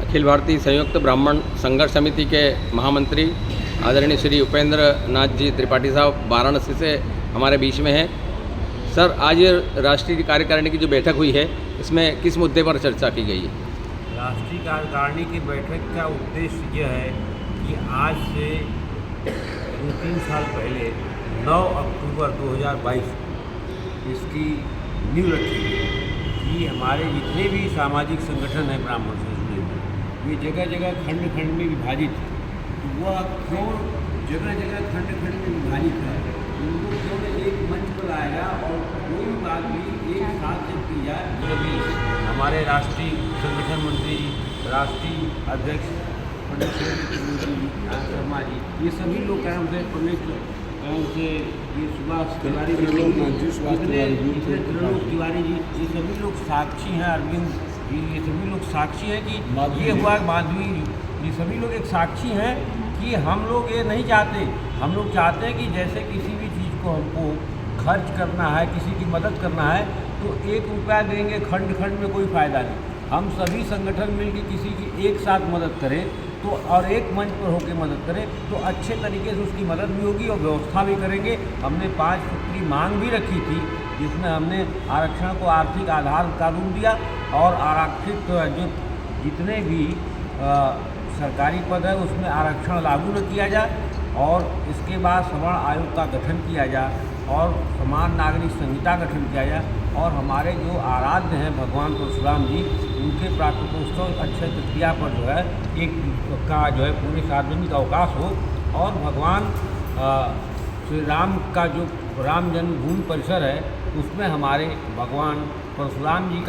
अखिल भारतीय संयुक्त ब्राह्मण संघर्ष समिति के महामंत्री आदरणीय श्री उपेंद्र नाथ जी त्रिपाठी साहब वाराणसी से हमारे बीच में हैं। सर, आज राष्ट्रीय कार्यकारिणी की जो बैठक हुई है, इसमें किस मुद्दे पर चर्चा की गई है? राष्ट्रीय कार्यकारिणी की बैठक का उद्देश्य यह है कि आज से 2-3 साल पहले 9 अक्टूबर 2022 इसकी नींव रखी गई कि हमारे जितने भी सामाजिक संगठन हैं ब्राह्मण से जुड़े हुए, ये जगह जगह खंड खंड में विभाजित है। तो वह क्यों जगह जगह खंड खंड में विभाजित है, उनको क्यों एक मंच पर आएगा और कोई बात भी एक साथ जब की जाए। सभी हमारे राष्ट्रीय संगठन मंत्री, राष्ट्रीय अध्यक्ष पंडित शर्मा जी, ये सभी लोग काम से पंडित से ये सुभाष तिवारी जी, तिवारी जी, ये सभी लोग साक्षी हैं। अरविंद जी, ये सभी लोग साक्षी हैं कि ये हुआ। माधवी जी, ये सभी लोग एक साक्षी हैं कि हम लोग ये नहीं चाहते। हम लोग चाहते हैं कि जैसे किसी भी चीज़ को हमको खर्च करना है, किसी की मदद करना है, तो 1 रुपया देंगे खंड खंड में कोई फ़ायदा नहीं। हम सभी संगठन मिलकर किसी की एक साथ मदद करें तो और एक मंच पर होकर मदद करें तो अच्छे तरीके से उसकी मदद भी होगी और व्यवस्था भी करेंगे। हमने 5 सूत्री मांग भी रखी थी, जिसमें हमने आरक्षण को आर्थिक आधार कानून दिया और आरक्षित जो जितने भी सरकारी पद है उसमें आरक्षण लागू न किया जाए, और इसके बाद सवर्ण आयोग का गठन किया जाए और समान नागरिक संहिता गठन किया जाए, और हमारे जो आराध्य हैं भगवान परशुराम जी, उनके प्राकटोत्सव अक्षय तृतीया पर जो है एक का जो है पूरे सार्वजनिक अवकाश हो, और भगवान श्री राम का जो राम जन्मभूमि परिसर है उसमें हमारे भगवान परशुराम जी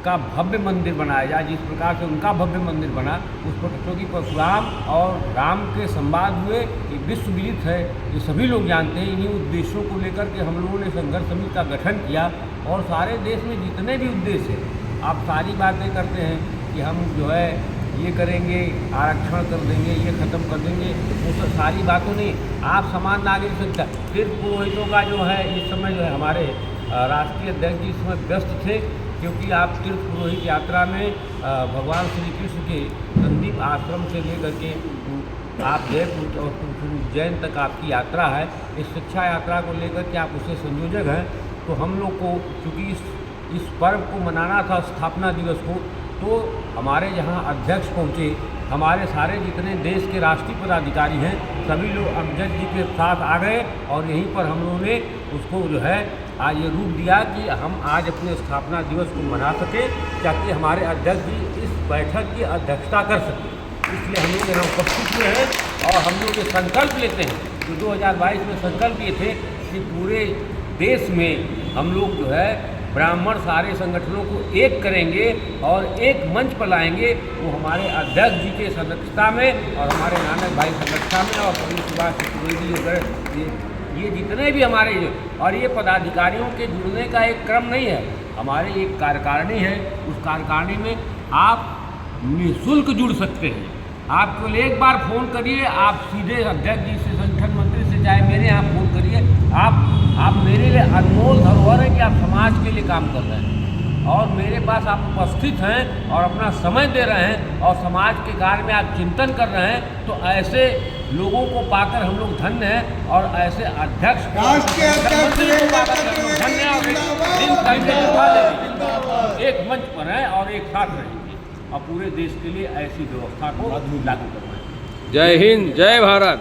का भव्य मंदिर बनाया जाए। जिस प्रकार से उनका भव्य मंदिर बना, उस पर क्योंकि परशुराम और राम के संवाद हुए, ये विश्व विदित है, ये सभी लोग जानते हैं। इन्हीं उद्देश्यों को लेकर के हम लोगों ने संघर्ष समिति का गठन किया, और सारे देश में जितने भी उद्देश्य हैं, आप सारी बातें करते हैं कि हम जो है ये करेंगे, आरक्षण कर देंगे, ये ख़त्म कर देंगे, वो सब सारी बातों नहीं। आप समान नागरिक संहिता, फिर पुरोहितों का जो है इस समय जो है हमारे राष्ट्रीय अध्यक्ष जी इस समय व्यस्त थे, क्योंकि आप तीर्थ पुरोहित यात्रा में भगवान श्री कृष्ण के संदीप आश्रम से लेकर के आप जयपुर और उज्जैन तक आपकी यात्रा है। इस शिक्षा यात्रा को लेकर के आप उससे संयोजक हैं। तो हम लोग को चूँकि इस पर्व को मनाना था, स्थापना दिवस को, तो हमारे यहाँ अध्यक्ष पहुँचे, हमारे सारे जितने देश के राष्ट्रीय पदाधिकारी हैं सभी लोग अध्यक्ष जी के साथ आ गए, और यहीं पर हम लोगों ने उसको जो है आज ये रूप दिया कि हम आज अपने स्थापना दिवस को मना सकें, ताकि हमारे अध्यक्ष जी इस बैठक की अध्यक्षता कर सकें। इसलिए हम लोग यहाँ उपस्थित हुए हैं, और हम लोग ये संकल्प लेते हैं जो 2022 में संकल्प लिए थे कि पूरे देश में हम लोग जो है ब्राह्मण सारे संगठनों को एक करेंगे और एक मंच पर लाएंगे। वो हमारे अध्यक्ष जी के सदस्यता में और हमारे नानक भाई सदस्यता में और पंडित सुभाष चतुर्वेदी वगैरह ये जितने भी हमारे और ये पदाधिकारियों के जुड़ने का एक क्रम नहीं है। हमारे एक कार्यकारिणी है, उस कार्यकारिणी में आप निःशुल्क जुड़ सकते हैं। आप केवल एक बार फ़ोन करिए, आप सीधे अध्यक्ष जी से, संगठन मंत्री से, चाहे मेरे यहाँ फ़ोन करिए। आप मेरे लिए अनमोल धरोहर है कि आप समाज के लिए काम कर रहे हैं, और मेरे पास आप उपस्थित हैं और अपना समय दे रहे हैं, और समाज के कार्य में आप चिंतन कर रहे हैं। तो ऐसे लोगों को पाकर हम लोग धन्य हैं, और ऐसे अध्यक्ष को पाकर हम लोग धन्य हैं, और दिन करके दिखा देंगे, एक मंच पर हैं और एक साथ रहेंगे, और पूरे देश के लिए ऐसी व्यवस्था को लागू करवाएं। जय हिंद, जय भारत।